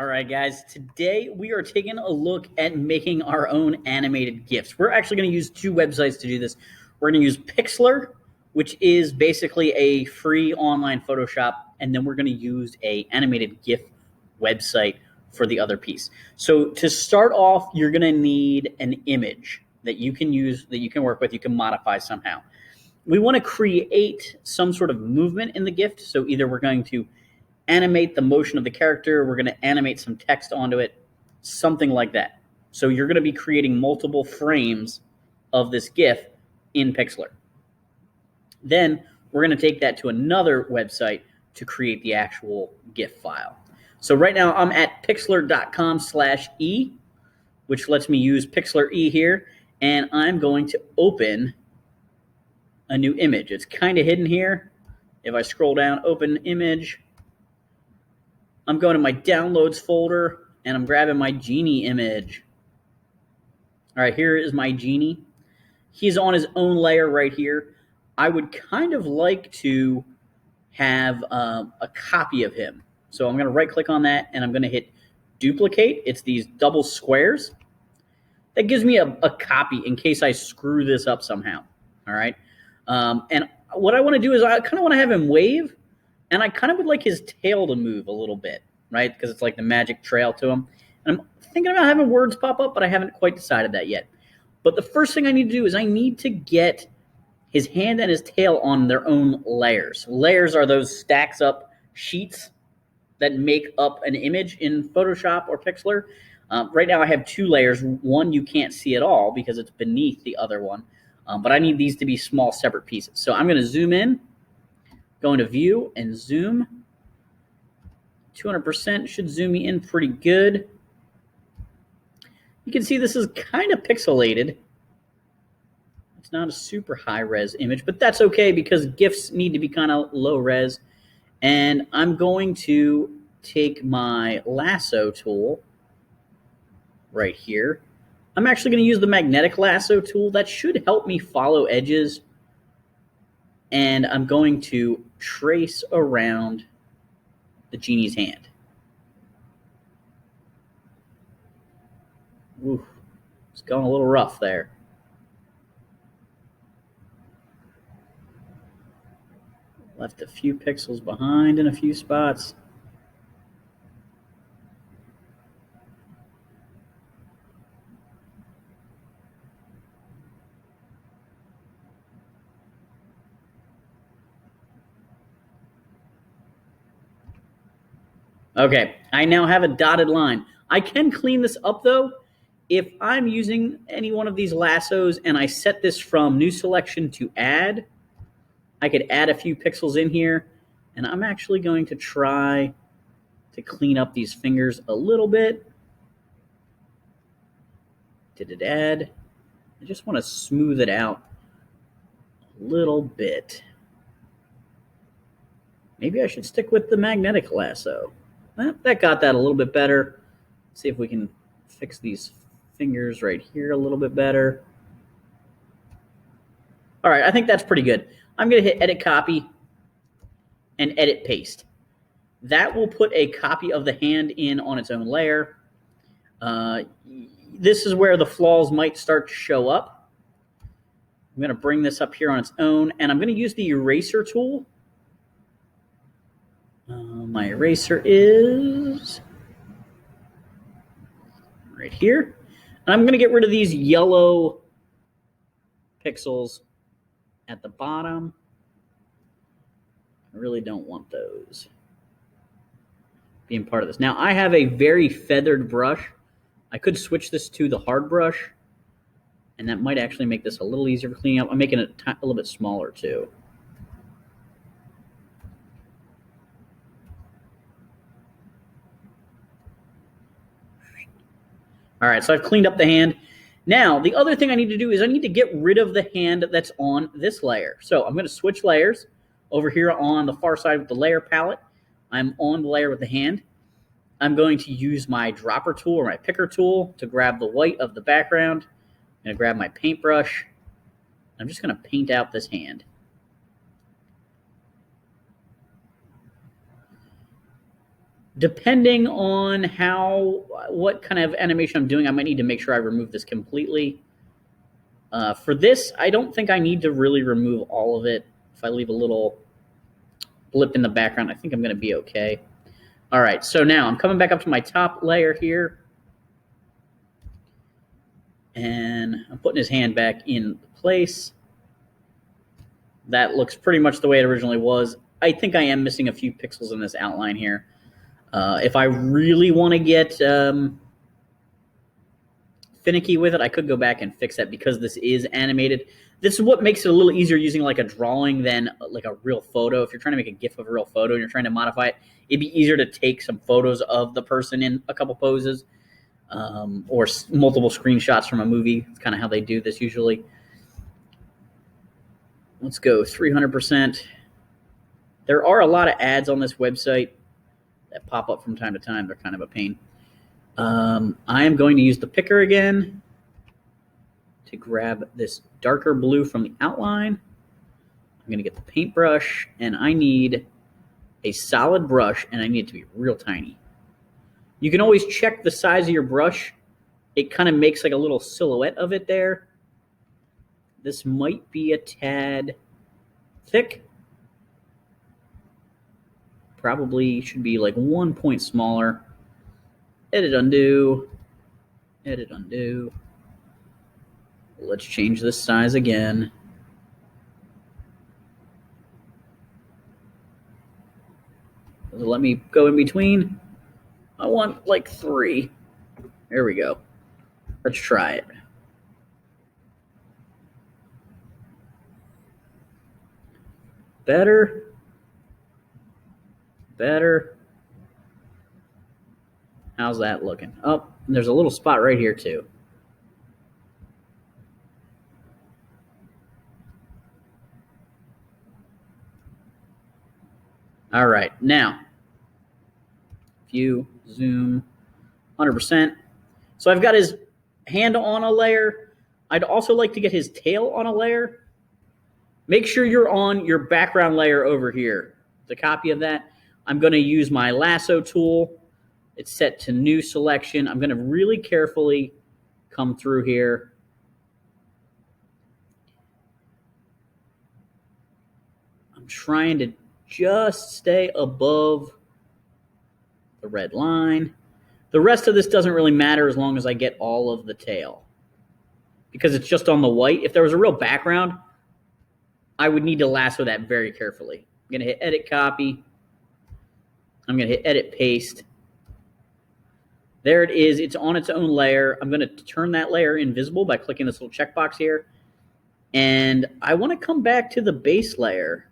All right, guys, today we are taking a look at making our own animated GIFs. We're actually going to use two websites to do this. We're going to use Pixlr, which is basically a free online Photoshop, and then we're going to use a animated GIF website for the other piece. So to start off, you're going to need an image that you can use, that you can work with, you can modify somehow. We want to create some sort of movement in the GIF, so either we're going to animate the motion of the character, we're going to animate some text onto it, something like that. So you're going to be creating multiple frames of this GIF in Pixlr. Then we're going to take that to another website to create the actual GIF file. So right now I'm at pixlr.com/e, which lets me use Pixlr E here, and I'm going to open a new image. It's kind of hidden here. If I scroll down, open image, I'm going to my downloads folder and I'm grabbing my genie image. All right, here is my genie. He's on his own layer right here. I would kind of like to have a copy of him. So I'm going to right click on that and I'm going to hit duplicate. It's these double squares. That gives me a copy in case I screw this up somehow. All right. And what I want to do is I kind of want to have him wave. And I kind of would like his tail to move a little bit, right? Because it's like the magic trail to him. And I'm thinking about having words pop up, but I haven't quite decided that yet. But the first thing I need to do is I need to get his hand and his tail on their own layers. Layers are those stacks up sheets that make up an image in Photoshop or Pixlr. Right now I have two layers. One you can't see at all because it's beneath the other one. But I need these to be small separate pieces. So I'm going to zoom in. Go into view and zoom. 200% should zoom me in pretty good. You can see this is kind of pixelated. It's not a super high res image, but that's okay because GIFs need to be kind of low res. And I'm going to take my lasso tool right here. I'm actually going to use the magnetic lasso tool. That should help me follow edges. And I'm going to trace around the genie's hand. Ooh, it's going a little rough there. Left a few pixels behind in a few spots. Okay, I now have a dotted line. I can clean this up though. If I'm using any one of these lassos and I set this from new selection to add, I could add a few pixels in here, and I'm actually going to try to clean up these fingers a little bit. Did it add? I just want to smooth it out a little bit. Maybe I should stick with the magnetic lasso. That got that a little bit better. Let's see if we can fix these fingers right here a little bit better. All right, I think that's pretty good. I'm going to hit edit copy and edit paste. That will put a copy of the hand in on its own layer. This is where the flaws might start to show up. I'm going to bring this up here on its own, and I'm going to use the eraser tool. My eraser is right here. And I'm going to get rid of these yellow pixels at the bottom. I really don't want those being part of this. Now, I have a very feathered brush. I could switch this to the hard brush, and that might actually make this a little easier for cleaning up. I'm making it a little bit smaller, too. All right, so I've cleaned up the hand. Now, the other thing I need to do is I need to get rid of the hand that's on this layer. So I'm going to switch layers over here on the far side with the layer palette. I'm on the layer with the hand. I'm going to use my dropper tool or my picker tool to grab the white of the background. I'm going to grab my paintbrush. I'm just going to paint out this hand. Depending on what kind of animation I'm doing, I might need to make sure I remove this completely. For this, I don't think I need to really remove all of it. If I leave a little blip in the background, I think I'm going to be okay. All right, so now I'm coming back up to my top layer here. And I'm putting his hand back in place. That looks pretty much the way it originally was. I think I am missing a few pixels in this outline here. If I really want to get finicky with it, I could go back and fix that because this is animated. This is what makes it a little easier using like a drawing than like a real photo. If you're trying to make a GIF of a real photo and you're trying to modify it, it'd be easier to take some photos of the person in a couple poses or multiple screenshots from a movie. It's kind of how they do this usually. Let's go 300%. There are a lot of ads on this website that pop up from time to time. They're kind of a pain. I am going to use the picker again to grab this darker blue from the outline. I'm going to get the paintbrush, and I need a solid brush, and I need it to be real tiny. You can always check the size of your brush. It kind of makes like a little silhouette of it there. This might be a tad thick. Probably should be like 1 point smaller. Edit, undo. Edit, undo. Let's change this size again. Does it let me go in between? I want like 3. There we go. Let's try it. Better. Better. How's that looking? Oh, there's a little spot right here too. All right, now, if you zoom 100%. So I've got his hand on a layer. I'd also like to get his tail on a layer. Make sure you're on your background layer over here. The copy of that. I'm going to use my lasso tool. It's set to new selection. I'm going to really carefully come through here. I'm trying to just stay above the red line. The rest of this doesn't really matter as long as I get all of the tail, because it's just on the white. If there was a real background, I would need to lasso that very carefully. I'm going to hit edit copy. I'm going to hit edit paste. There it is. It's on its own layer. I'm going to turn that layer invisible by clicking this little checkbox here. And I want to come back to the base layer.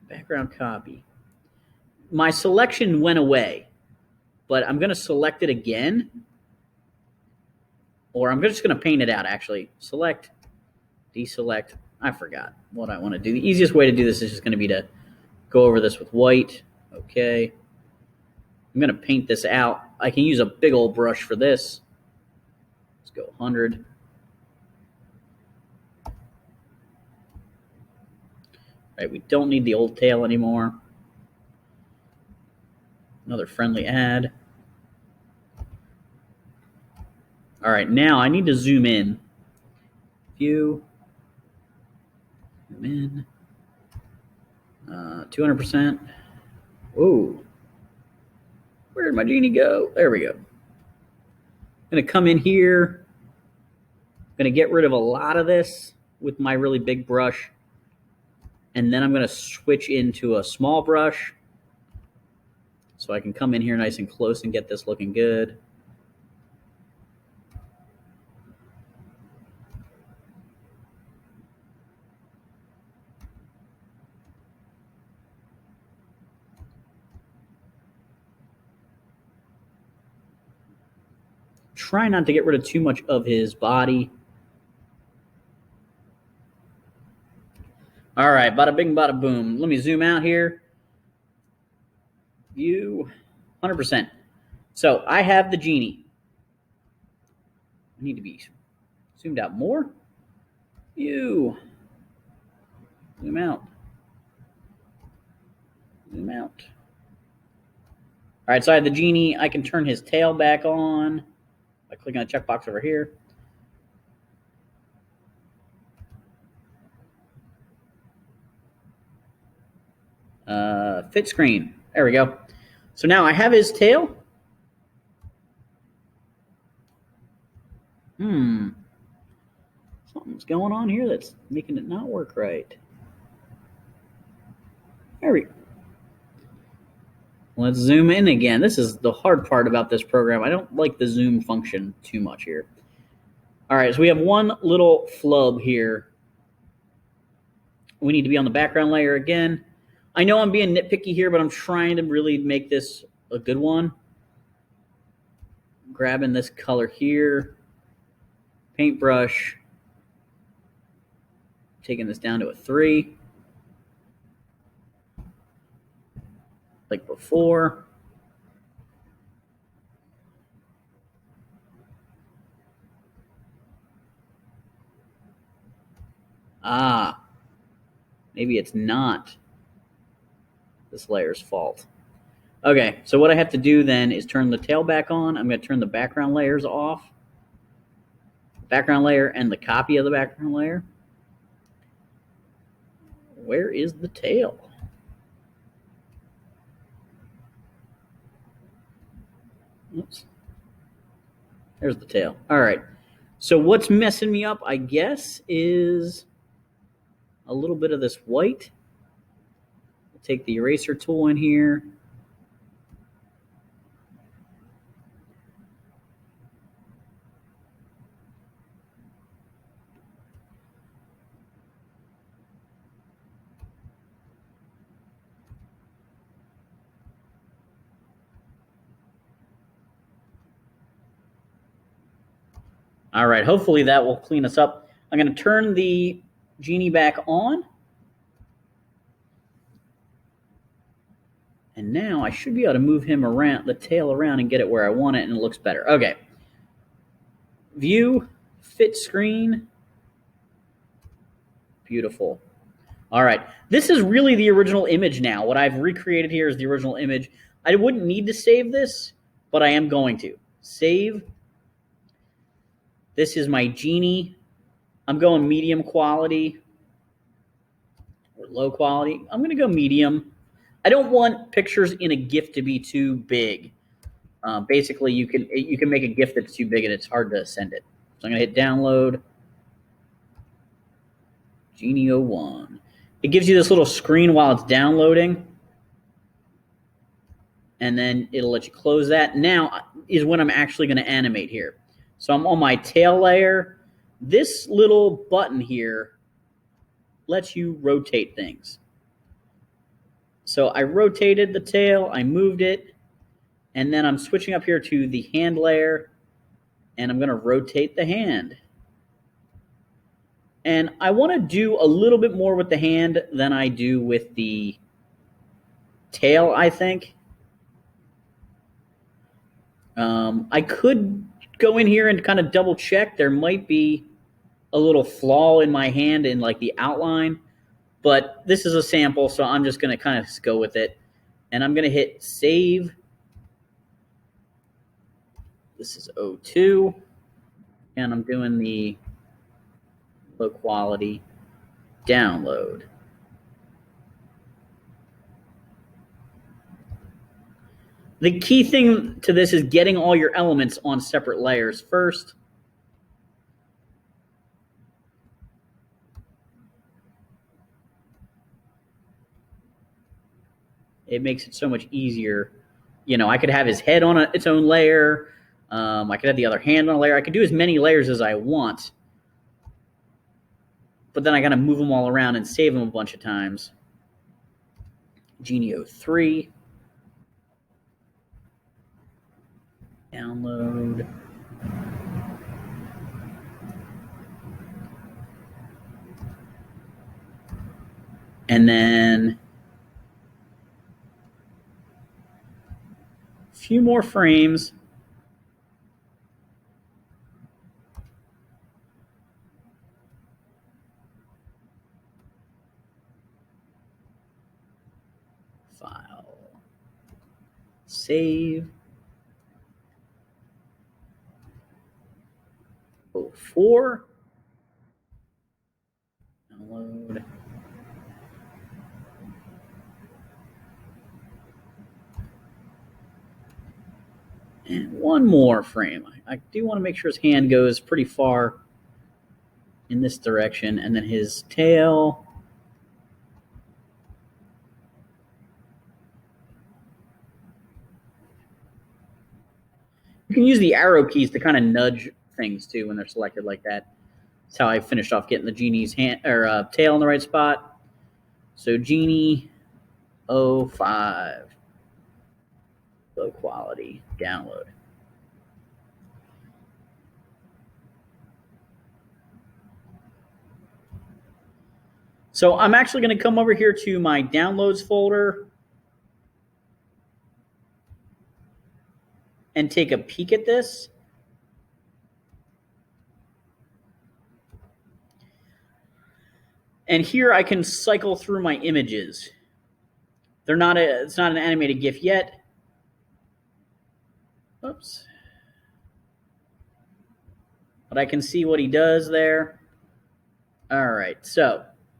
Background copy. My selection went away, but I'm going to select it again. Or I'm just going to paint it out, actually. Select, deselect. I forgot what I want to do. The easiest way to do this is just going to be to go over this with white. Okay. I'm going to paint this out. I can use a big old brush for this. Let's go 100. All right, we don't need the old tail anymore. Another friendly ad. All right, now I need to zoom in. View. Zoom in. 200%. Whoa. Where did my genie go? There we go. I'm going to come in here. I'm going to get rid of a lot of this with my really big brush. And then I'm going to switch into a small brush so I can come in here nice and close and get this looking good. Try not to get rid of too much of his body. All right, bada bing, bada boom. Let me zoom out here. View, 100%. So I have the genie. I need to be zoomed out more. View. Zoom out. Zoom out. All right, so I have the genie. I can turn his tail back on by clicking on the checkbox over here. Fit screen. There we go. So now I have his tail. Something's going on here that's making it not work right. There we go. Let's zoom in again. This is the hard part about this program. I don't like the zoom function too much here. All right, so we have one little flub here. We need to be on the background layer again. I know I'm being nitpicky here, but I'm trying to really make this a good one. Grabbing this color here, paintbrush, taking this down to a 3, like before. Maybe it's not this layer's fault. Okay, so what I have to do then is turn the tail back on. I'm going to turn the background layers off. Background layer and the copy of the background layer. Where is the tail? Oops. There's the tail. All right. So what's messing me up, I guess, is a little bit of this white. I'll take the eraser tool in here. All right, hopefully that will clean us up. I'm going to turn the genie back on. And now I should be able to move him around, the tail around, and get it where I want it, and it looks better. Okay. View, fit screen. Beautiful. All right. This is really the original image now. What I've recreated here is the original image. I wouldn't need to save this, but I am going to. Save. This is my genie. I'm going medium quality or low quality. I'm going to go medium. I don't want pictures in a GIF to be too big. Basically, you can make a GIF that's too big and it's hard to send it. So I'm going to hit download. Genie 01. It gives you this little screen while it's downloading. And then it'll let you close that. Now is when I'm actually going to animate here. So I'm on my tail layer. This little button here lets you rotate things. So I rotated the tail, I moved it, and then I'm switching up here to the hand layer, and I'm going to rotate the hand. And I want to do a little bit more with the hand than I do with the tail, I think. I could go in here and kind of double check. There might be a little flaw in my hand in like the outline, but this is a sample, so I'm just going to kind of go with it. And I'm going to hit save. This is 02, and I'm doing the low quality download. The key thing to this is getting all your elements on separate layers first. It makes it so much easier. You know, I could have his head on its own layer. I could have the other hand on a layer. I could do as many layers as I want. But then I got to move them all around and save them a bunch of times. Genie 03. Download. And then a few more frames. Five. Save. 04. Download. And one more frame. I do want to make sure his hand goes pretty far in this direction, and then his tail. You can use the arrow keys to kind of nudge things too when they're selected like that. That's how I finished off getting the genie's hand or tail in the right spot. So Genie 05. Low quality. Download. So I'm actually going to come over here to my downloads folder and take a peek at this. And here I can cycle through my images. It's not an animated GIF yet. Oops. But I can see what he does there. All right, so